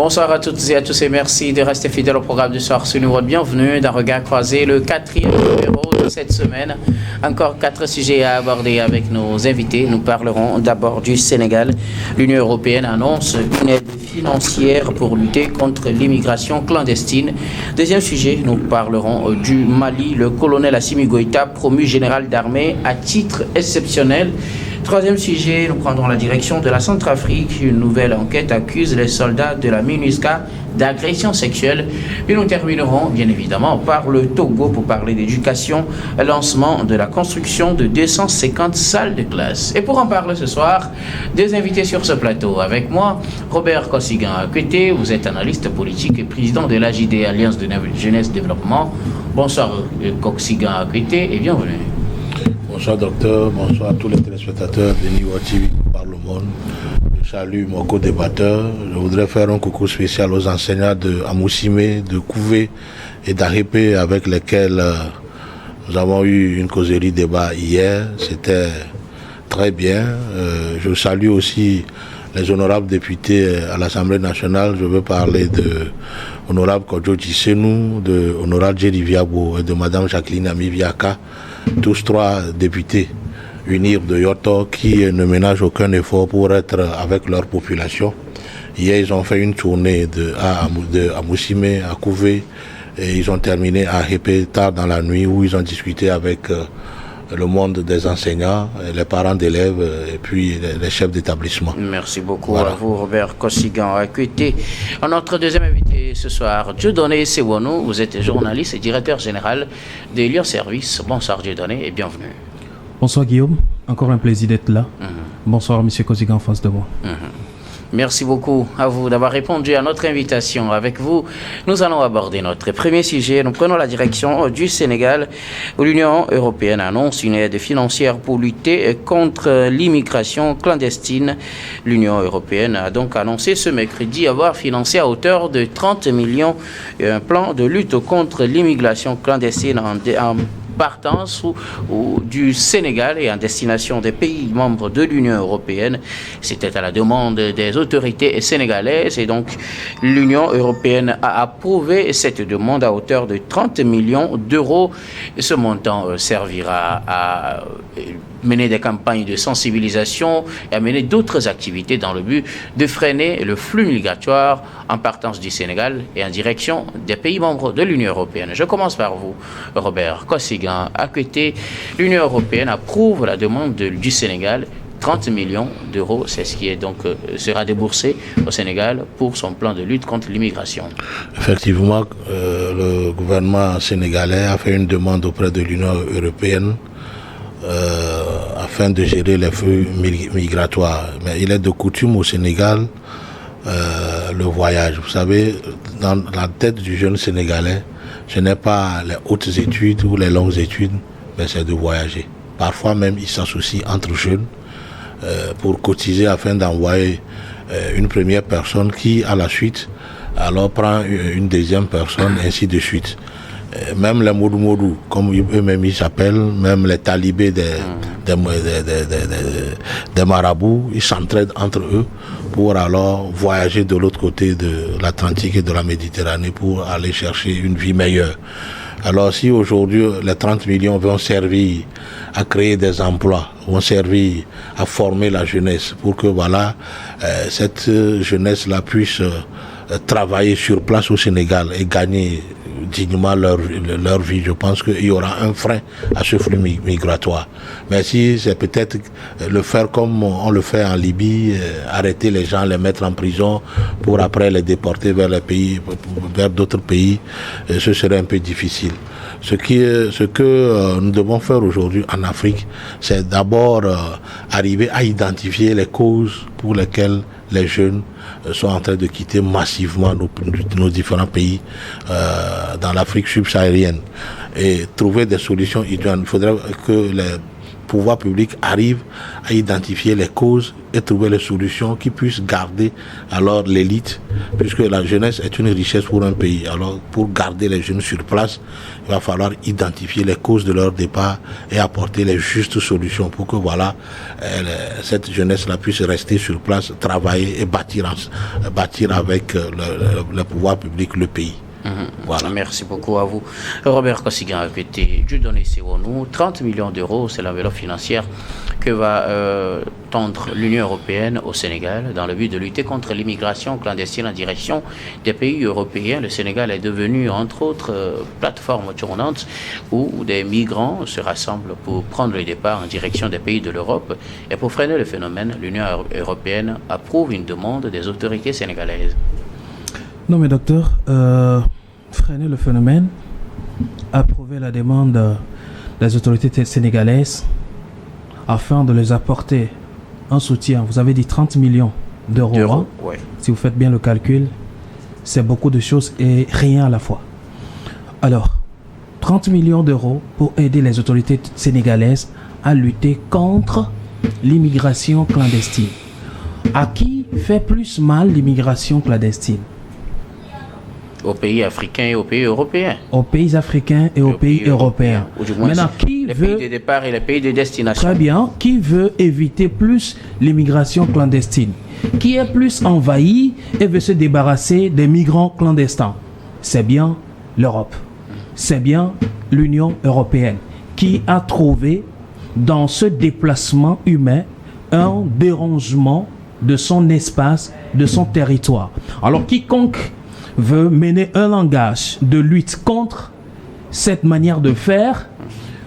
Bonsoir à toutes et à tous et merci de rester fidèles au programme du soir sur Nouveau. Bienvenue dans Regard Croisé, le 4e numéro de cette semaine. Encore 4 sujets à aborder avec nos invités. Nous parlerons d'abord du Sénégal. L'Union européenne annonce une aide financière pour lutter contre l'immigration clandestine. Deuxième sujet, nous parlerons du Mali. Le colonel Assimi Goïta, promu général d'armée à titre exceptionnel. Troisième sujet, nous prendrons la direction de la Centrafrique. Une nouvelle enquête accuse les soldats de la MINUSCA d'agression sexuelle. Et nous terminerons bien évidemment par le Togo pour parler d'éducation, lancement de la construction de 250 salles de classe. Et pour en parler ce soir, deux invités sur ce plateau. Avec moi, Robert Kossigan Akwete, vous êtes analyste politique et président de l'AJD, Alliance de Jeunesse Développement. Bonsoir Kossigan Akwete et bienvenue. Bonsoir docteur, bonsoir à tous les téléspectateurs de Niwa TV par le monde. Je salue mon co-débatteur. Je voudrais faire un coucou spécial aux enseignants de Amoussime, de Kouvé et d'Arépé avec lesquels nous avons eu une causerie débat hier. C'était très bien. Je salue aussi les honorables députés à l'Assemblée nationale. Je veux parler de honorable Kodjo Djisenou, de honorable Jerry Viabo et de madame Jacqueline Amiviaka. Tous trois députés unir de Yoto qui ne ménagent aucun effort pour être avec leur population. Hier, ils ont fait une tournée à Amoussime, à Kouvé, et ils ont terminé à Répé tard dans la nuit où ils ont discuté avec le monde des enseignants, les parents d'élèves et puis les chefs d'établissement. Merci beaucoup à vous, Robert Kossigan Akwete. Notre deuxième invité ce soir, Dieudonné Sewono, vous êtes journaliste et directeur général de Lyon Service. Bonsoir Dieudonné et bienvenue. Bonsoir Guillaume, encore un plaisir d'être là. Bonsoir Monsieur Kossigan en face de moi. Merci beaucoup à vous d'avoir répondu à notre invitation. Avec vous, nous allons aborder notre premier sujet. Nous prenons la direction du Sénégal, où l'Union européenne annonce une aide financière pour lutter contre l'immigration clandestine. L'Union européenne a donc annoncé ce mercredi avoir financé à hauteur de 30 millions un plan de lutte contre l'immigration clandestine en partance du Sénégal et en destination des pays membres de l'Union européenne. C'était à la demande des autorités sénégalaises et donc l'Union européenne a approuvé cette demande à hauteur de 30 millions d'euros. Ce montant servira à mener des campagnes de sensibilisation et à mener d'autres activités dans le but de freiner le flux migratoire en partance du Sénégal et en direction des pays membres de l'Union européenne. Je commence par vous, Robert Kossigan Akwete. L'Union européenne approuve la demande du Sénégal. 30 millions d'euros, c'est ce qui est donc sera déboursé au Sénégal pour son plan de lutte contre l'immigration. Effectivement, le gouvernement sénégalais a fait une demande auprès de l'Union européenne afin de gérer les flux migratoires. Mais il est de coutume au Sénégal le voyage. Vous savez, dans la tête du jeune Sénégalais, ce n'est pas les hautes études ou les longues études, mais c'est de voyager. Parfois même, ils s'associent entre jeunes pour cotiser afin d'envoyer une première personne qui, à la suite, alors prend une deuxième personne, ainsi de suite. Même les Moudou, comme eux-mêmes ils s'appellent, même les talibés des marabouts, ils s'entraident entre eux pour alors voyager de l'autre côté de l'Atlantique et de la Méditerranée pour aller chercher une vie meilleure. Alors si aujourd'hui les 30 millions vont servir à créer des emplois, vont servir à former la jeunesse pour que voilà cette jeunesse-là puisse travailler sur place au Sénégal et gagner dignement leur vie, je pense qu'il y aura un frein à ce flux migratoire. Mais si c'est peut-être le faire comme on le fait en Libye, arrêter les gens, les mettre en prison pour après les déporter vers les pays, vers d'autres pays, ce serait un peu difficile. Ce que nous devons faire aujourd'hui en Afrique, c'est d'abord arriver à identifier les causes pour lesquelles les jeunes sont en train de quitter massivement nos différents pays dans l'Afrique subsaharienne et trouver des solutions idoines. Il faudrait que pouvoirs publics arrivent à identifier les causes et trouver les solutions qui puissent garder alors l'élite, puisque la jeunesse est une richesse pour un pays. Alors pour garder les jeunes sur place, il va falloir identifier les causes de leur départ et apporter les justes solutions pour que voilà cette jeunesse-là puisse rester sur place, travailler et bâtir avec le pouvoir public le pays. Voilà. Merci beaucoup à vous. Robert Kosigan a été dû donner 30 millions d'euros, c'est l'enveloppe financière que va tendre l'Union européenne au Sénégal dans le but de lutter contre l'immigration clandestine en direction des pays européens. Le Sénégal est devenu, entre autres, plateforme tournante où des migrants se rassemblent pour prendre le départ en direction des pays de l'Europe. Et pour freiner le phénomène, l'Union européenne approuve une demande des autorités sénégalaises. Non mais docteur, freiner le phénomène, approuver la demande des autorités sénégalaises afin de les apporter un soutien. Vous avez dit 30 millions d'euros. Ouais. Si vous faites bien le calcul, c'est beaucoup de choses et rien à la fois. Alors, 30 millions d'euros pour aider les autorités sénégalaises à lutter contre l'immigration clandestine. À qui fait plus mal l'immigration clandestine ? Aux pays africains et aux pays européens. Aux pays africains et aux pays européens. Ou du moins, maintenant, qui les veut... pays de départ et les pays de destination. Très bien. Qui veut éviter plus l'immigration clandestine? Qui est plus envahi et veut se débarrasser des migrants clandestins? C'est bien l'Europe. C'est bien l'Union européenne qui a trouvé dans ce déplacement humain un dérangement de son espace, de son territoire. Alors quiconque veut mener un langage de lutte contre cette manière de faire,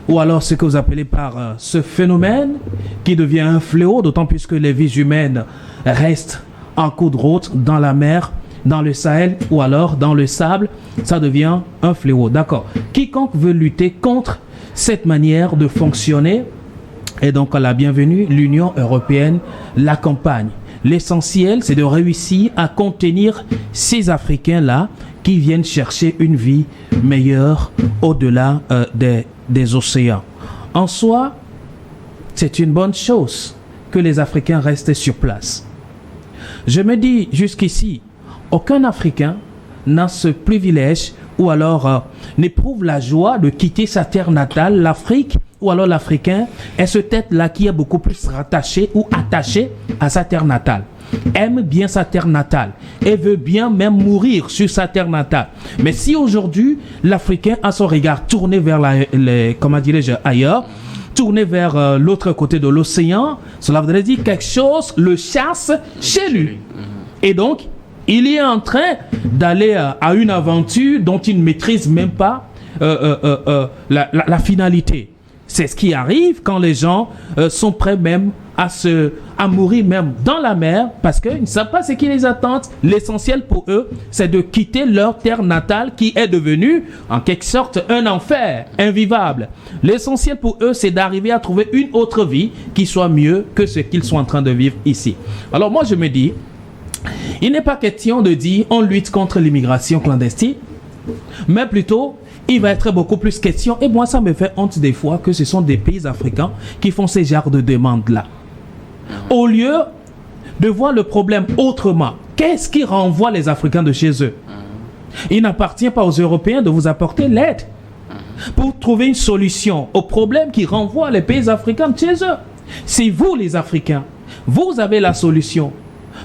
ou alors ce que vous appelez par ce phénomène qui devient un fléau, d'autant plus que les vies humaines restent en cours de route dans la mer, dans le Sahel ou alors dans le sable, ça devient un fléau. D'accord. Quiconque veut lutter contre cette manière de fonctionner est donc la bienvenue. L'Union européenne l'accompagne. L'essentiel, c'est de réussir à contenir ces Africains-là qui viennent chercher une vie meilleure au-delà des océans. En soi, c'est une bonne chose que les Africains restent sur place. Je me dis jusqu'ici, aucun Africain n'a ce privilège ou alors n'éprouve la joie de quitter sa terre natale, l'Afrique, ou alors l'Africain est ce tête-là qui est beaucoup plus rattaché ou attaché à sa terre natale, aime bien sa terre natale et veut bien même mourir sur sa terre natale. Mais si aujourd'hui l'Africain a son regard tourné vers ailleurs, tourné vers l'autre côté de l'océan, cela voudrait dire quelque chose le chasse chez lui. Et donc, il est en train d'aller à une aventure dont il ne maîtrise même pas la finalité. C'est ce qui arrive quand les gens sont prêts même à mourir même dans la mer parce qu'ils ne savent pas ce qui les attend. L'essentiel pour eux, c'est de quitter leur terre natale qui est devenue en quelque sorte un enfer invivable. L'essentiel pour eux, c'est d'arriver à trouver une autre vie qui soit mieux que ce qu'ils sont en train de vivre ici. Alors moi, je me dis, il n'est pas question de dire on lutte contre l'immigration clandestine, mais plutôt il va être beaucoup plus question, et moi ça me fait honte des fois que ce sont des pays africains qui font ces genres de demandes-là. Au lieu de voir le problème autrement, qu'est-ce qui renvoie les Africains de chez eux? Il n'appartient pas aux Européens de vous apporter l'aide pour trouver une solution au problème qui renvoie les pays africains de chez eux. Si vous les Africains, vous avez la solution,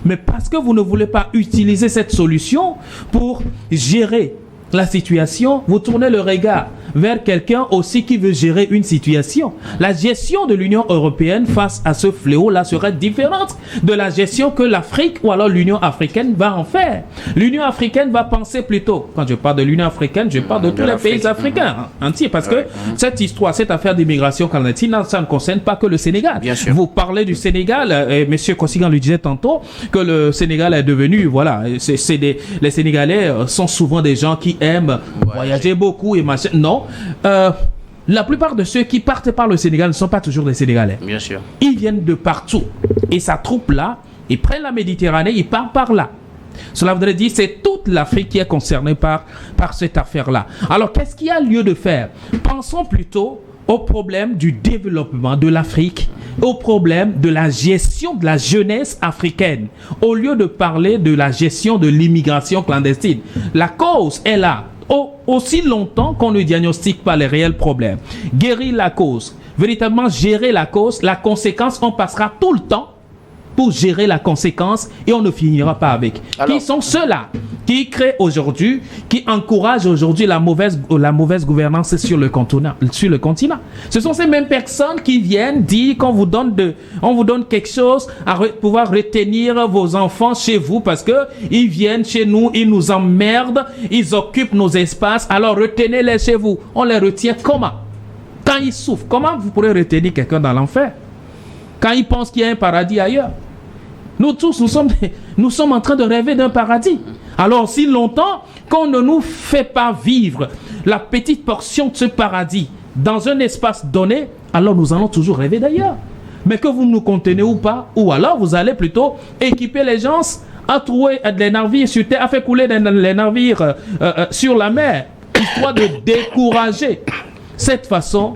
mais parce que vous ne voulez pas utiliser cette solution pour gérer la situation, vous tournez le regard vers quelqu'un aussi qui veut gérer une situation. La gestion de l'Union européenne face à ce fléau-là serait différente de la gestion que l'Afrique ou alors l'Union africaine va en faire. L'Union africaine va penser plutôt, quand je parle de l'Union africaine, je parle de tous les pays africains entiers, parce que cette histoire, cette affaire d'immigration clandestine, ça ne concerne pas que le Sénégal. Bien sûr. Vous parlez du Sénégal, et M. Kosigan le disait tantôt, que le Sénégal est devenu, voilà, les Sénégalais sont souvent des gens qui aiment voyager beaucoup et machin. Non. La plupart de ceux qui partent par le Sénégal ne sont pas toujours des Sénégalais. Bien sûr. Ils viennent de partout. Et sa troupe là, ils prennent la Méditerranée, ils partent par là. Cela voudrait dire que c'est toute l'Afrique qui est concernée par cette affaire-là. Alors, qu'est-ce qu'il y a lieu de faire? Pensons plutôt au problème du développement de l'Afrique, au problème de la gestion de la jeunesse africaine, au lieu de parler de la gestion de l'immigration clandestine. La cause est là. Aussi longtemps qu'on ne diagnostique pas les réels problèmes, guérir la cause, véritablement gérer la cause, la conséquence, on passera tout le temps pour gérer la conséquence et on ne finira pas avec. Alors, qui sont ceux-là qui créent aujourd'hui, qui encouragent aujourd'hui la mauvaise gouvernance sur le continent. Ce sont ces mêmes personnes qui viennent dire qu'on vous donne quelque chose à pouvoir retenir vos enfants chez vous parce que ils viennent chez nous, ils nous emmerdent, ils occupent nos espaces, alors retenez-les chez vous. On les retient comment? Quand ils souffrent, comment vous pourrez retenir quelqu'un dans l'enfer? Quand ils pensent qu'il y a un paradis ailleurs? Nous tous, nous sommes en train de rêver d'un paradis. Alors, si longtemps qu'on ne nous fait pas vivre la petite portion de ce paradis dans un espace donné, alors nous allons toujours rêver d'ailleurs. Mais que vous nous contenez ou pas, ou alors vous allez plutôt équiper les gens à trouver des navires sur terre, à faire couler les navires sur la mer, histoire de décourager cette façon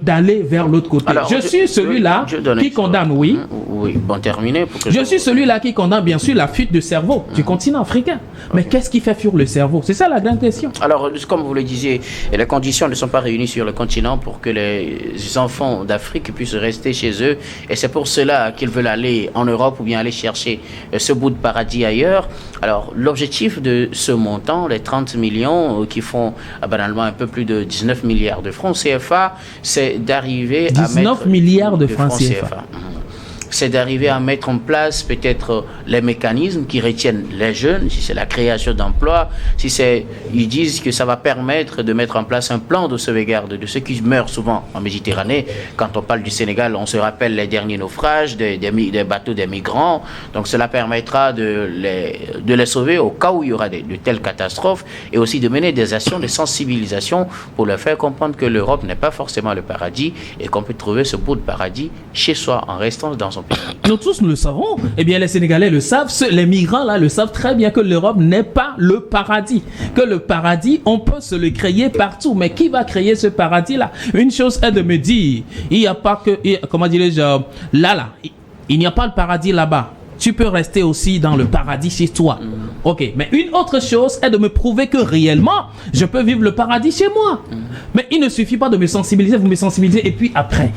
d'aller vers l'autre côté. Alors, je suis celui-là qui condamne, oui. Oui, bon, terminé. Je suis celui-là qui condamne, bien sûr, la fuite de cerveau du continent africain. Mais qu'est-ce qui fait fuir le cerveau? C'est ça la grande question. Alors, comme vous le disiez, les conditions ne sont pas réunies sur le continent pour que les enfants d'Afrique puissent rester chez eux. Et c'est pour cela qu'ils veulent aller en Europe ou bien aller chercher ce bout de paradis ailleurs. Alors, l'objectif de ce montant, les 30 millions qui font banalement un peu plus de 19 milliards de francs CFA, c'est d'arriver à mettre 19 milliards de francs CFA. C'est d'arriver à mettre en place peut-être les mécanismes qui retiennent les jeunes, si c'est la création d'emplois, si c'est, ils disent que ça va permettre de mettre en place un plan de sauvegarde de ceux qui meurent souvent en Méditerranée. Quand on parle du Sénégal, on se rappelle les derniers naufrages des bateaux des migrants. Donc cela permettra de les sauver au cas où il y aura de telles catastrophes et aussi de mener des actions de sensibilisation pour leur faire comprendre que l'Europe n'est pas forcément le paradis et qu'on peut trouver ce bout de paradis chez soi en restant dans son pays. Nous tous, nous le savons. Eh bien, les Sénégalais le savent. Les migrants, là, le savent très bien que l'Europe n'est pas le paradis. Que le paradis, on peut se le créer partout. Mais qui va créer ce paradis-là? Une chose est de me dire, il n'y a pas que... Comment dirais-je? Là, il n'y a pas le paradis là-bas. Tu peux rester aussi dans le paradis chez toi. Ok, mais une autre chose est de me prouver que réellement, je peux vivre le paradis chez moi. Mais il ne suffit pas de me sensibiliser, vous me sensibilisez, et puis après,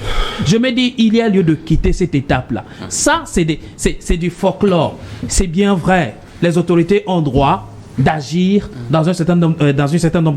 je me dis, il y a lieu de quitter cette étape-là. Ça, c'est du folklore. C'est bien vrai. Les autorités ont droit d'agir dans un certain nombre,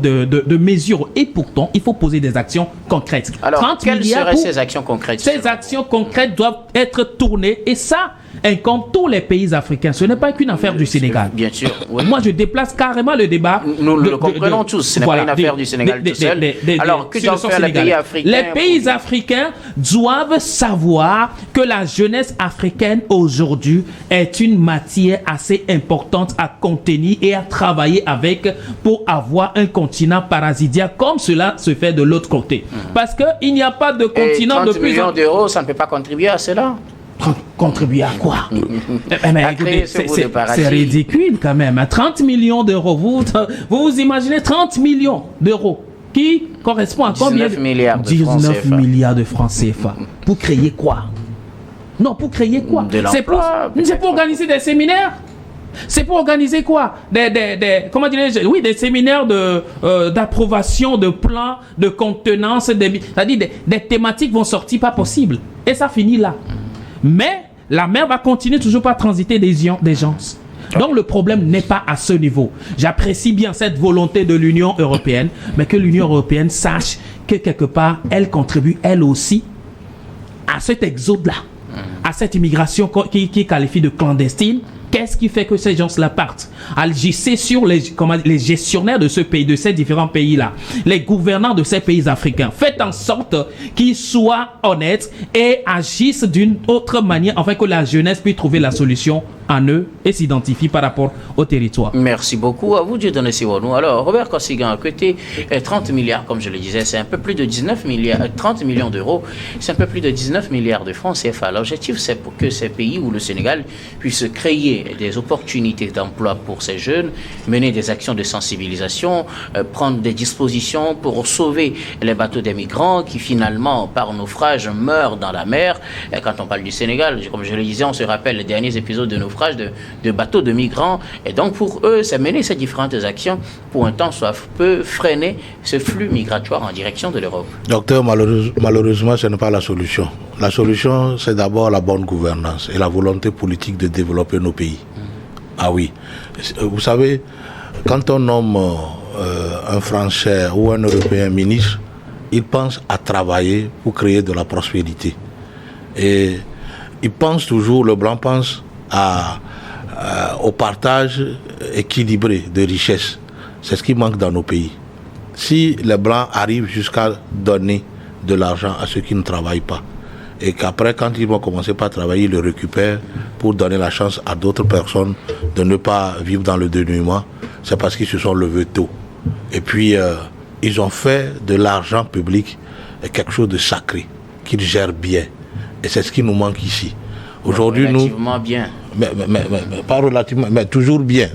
de mesures. Et pourtant, il faut poser des actions concrètes. Alors, quelles seraient ces actions concrètes? Ces actions concrètes doivent être tournées, et ça incombe tous les pays africains. Ce n'est pas qu'une affaire du Sénégal. Bien sûr. Oui. Moi, je déplace carrément le débat. Nous le comprenons tous. Ce n'est pas une affaire du Sénégal tout seul. Alors, que doivent faire les pays africains? Les pays africains doivent savoir que la jeunesse africaine aujourd'hui est une matière assez importante à contenir et à travailler avec pour avoir un continent parasitaire comme cela se fait de l'autre côté. Parce qu'il n'y a pas de continent de plus... 30 millions d'euros, ça ne peut pas contribuer à cela. Contribuer à quoi? C'est ridicule quand même. 30 millions d'euros. Vous imaginez 30 millions d'euros qui correspond à combien? 19 milliards de francs CFA. Pour créer quoi? Non, pour créer quoi? C'est pour organiser des séminaires? C'est pour organiser quoi? Comment dirais-je? Oui, des séminaires d'approbation de plans, de contenance. C'est-à-dire des thématiques vont sortir pas possible. Et ça finit là. Mais la mer va continuer toujours pas à transiter des gens. Donc le problème n'est pas à ce niveau. J'apprécie bien cette volonté de l'Union européenne, mais que l'Union européenne sache que quelque part, elle contribue elle aussi à cet exode-là, à cette immigration qui qualifie de clandestine. Qu'est-ce qui fait que ces gens-là partent? Agissez sur les gestionnaires de ce pays, de ces différents pays-là, les gouvernants de ces pays africains. Faites en sorte qu'ils soient honnêtes et agissent d'une autre manière, afin que la jeunesse puisse trouver la solution en eux et s'identifie par rapport au territoire. Merci beaucoup. À vous, Dieudonné Siwonou. Alors, Robert Kossigan, à côté, 30 milliards, comme je le disais, c'est un peu plus de 19 milliards, 30 millions d'euros, c'est un peu plus de 19 milliards de francs CFA. L'objectif, c'est pour que ces pays ou le Sénégal puissent créer créer des opportunités d'emploi pour ces jeunes, mener des actions de sensibilisation, prendre des dispositions pour sauver les bateaux des migrants qui finalement, par naufrage, meurent dans la mer. Et quand on parle du Sénégal, comme je le disais, on se rappelle les derniers épisodes de naufrage de bateaux de migrants. Et donc pour eux, c'est mener ces différentes actions pour un temps soit peu freiner ce flux migratoire en direction de l'Europe. Docteur, malheureusement, ce n'est pas la solution. La solution, c'est d'abord la bonne gouvernance et la volonté politique de développer nos pays. Ah oui. Vous savez, quand on nomme un Français ou un Européen ministre, il pense à travailler pour créer de la prospérité. Et il pense toujours, le blanc pense au partage équilibré de richesses. C'est ce qui manque dans nos pays. Si les blancs arrivent jusqu'à donner de l'argent à ceux qui ne travaillent pas, et qu'après, quand ils vont commencer par travailler, ils le récupèrent pour donner la chance à d'autres personnes de ne pas vivre dans le dénuement, c'est parce qu'ils se sont levés tôt. Et puis, ils ont fait de l'argent public quelque chose de sacré, qu'ils gèrent bien. Et c'est ce qui nous manque ici. Aujourd'hui, relativement bien. Mais pas relativement, mais toujours bien.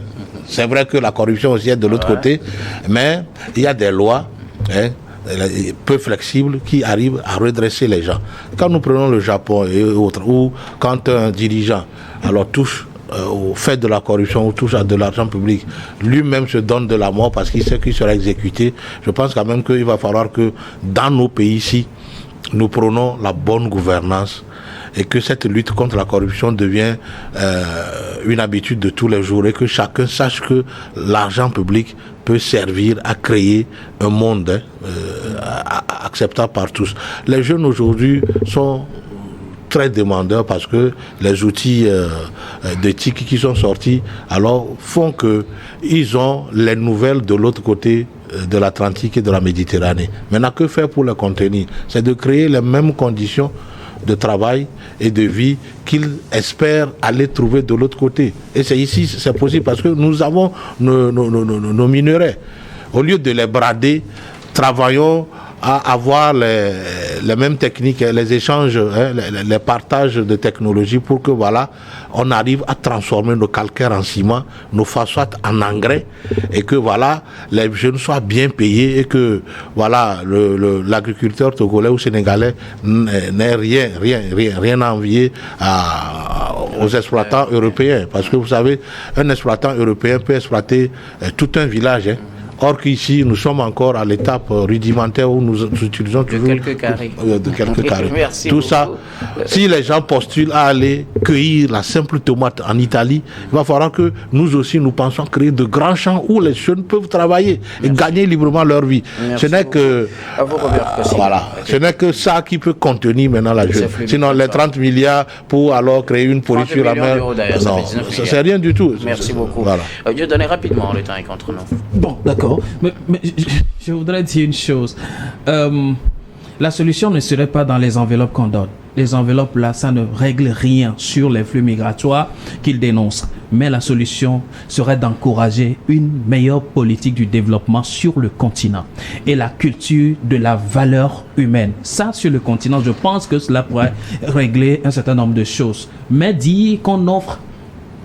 C'est vrai que la corruption aussi est de l'autre côté, mais il y a des lois peu flexibles qui arrivent à redresser les gens. Quand nous prenons le Japon et autres, ou quand un dirigeant touche au fait de la corruption ou touche à de l'argent public, lui-même se donne de la mort parce qu'il sait qu'il sera exécuté, je pense quand même qu'il va falloir que dans nos pays ici, nous prenons la bonne gouvernance et que cette lutte contre la corruption devient une habitude de tous les jours et que chacun sache que l'argent public peut servir à créer un monde acceptable par tous. Les jeunes aujourd'hui sont très demandeurs parce que les outils d'éthique qui sont sortis alors font que ils ont les nouvelles de l'autre côté de l'Atlantique et de la Méditerranée. Maintenant, que faire pour les contenir? C'est de créer les mêmes conditions de travail et de vie qu'ils espèrent aller trouver de l'autre côté. Et c'est ici, c'est possible parce que nous avons nos minerais. Au lieu de les brader, travaillons à avoir les mêmes techniques, les échanges, les partages de technologies pour que on arrive à transformer nos calcaires en ciment, nos phosphates en engrais et que les jeunes soient bien payés et que l'agriculteur togolais ou sénégalais n'ait rien à envier aux exploitants européens. Parce que vous savez, un exploitant européen peut exploiter tout un village. Or qu'ici, nous sommes encore à l'étape rudimentaire où nous utilisons toujours de quelques carrés. Merci tout beaucoup. Ça, si les gens postulent à aller cueillir la simple tomate en Italie, il va falloir que nous aussi, nous pensons créer de grands champs où les jeunes peuvent travailler et gagner librement leur vie. Ce n'est que ce n'est que ça qui peut contenir maintenant la jeune. Sinon, les 30 milliards pour alors créer une pourriture à mer, non, c'est rien du tout. Merci beaucoup. Dieu donner rapidement, le temps est contre nous. Bon, d'accord. Mais je voudrais dire une chose. La solution ne serait pas dans les enveloppes qu'on donne. Les enveloppes là, ça ne règle rien sur les flux migratoires qu'ils dénoncent. Mais la solution serait d'encourager une meilleure politique du développement sur le continent et la culture de la valeur humaine. Ça, sur le continent, je pense que cela pourrait régler un certain nombre de choses. Mais dire qu'on offre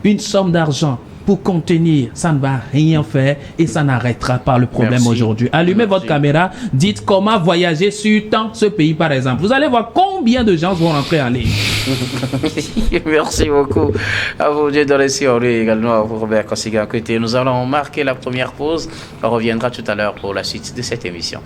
une somme d'argent pour contenir, ça ne va rien faire et ça n'arrêtera pas le problème aujourd'hui. Allumez votre caméra, dites comment voyager sur ce pays par exemple. Vous allez voir combien de gens vont rentrer en ligne. Merci beaucoup à vous, Dieu dans les cieux, également à vous, Robert Kosiga. Nous allons marquer la première pause. On reviendra tout à l'heure pour la suite de cette émission.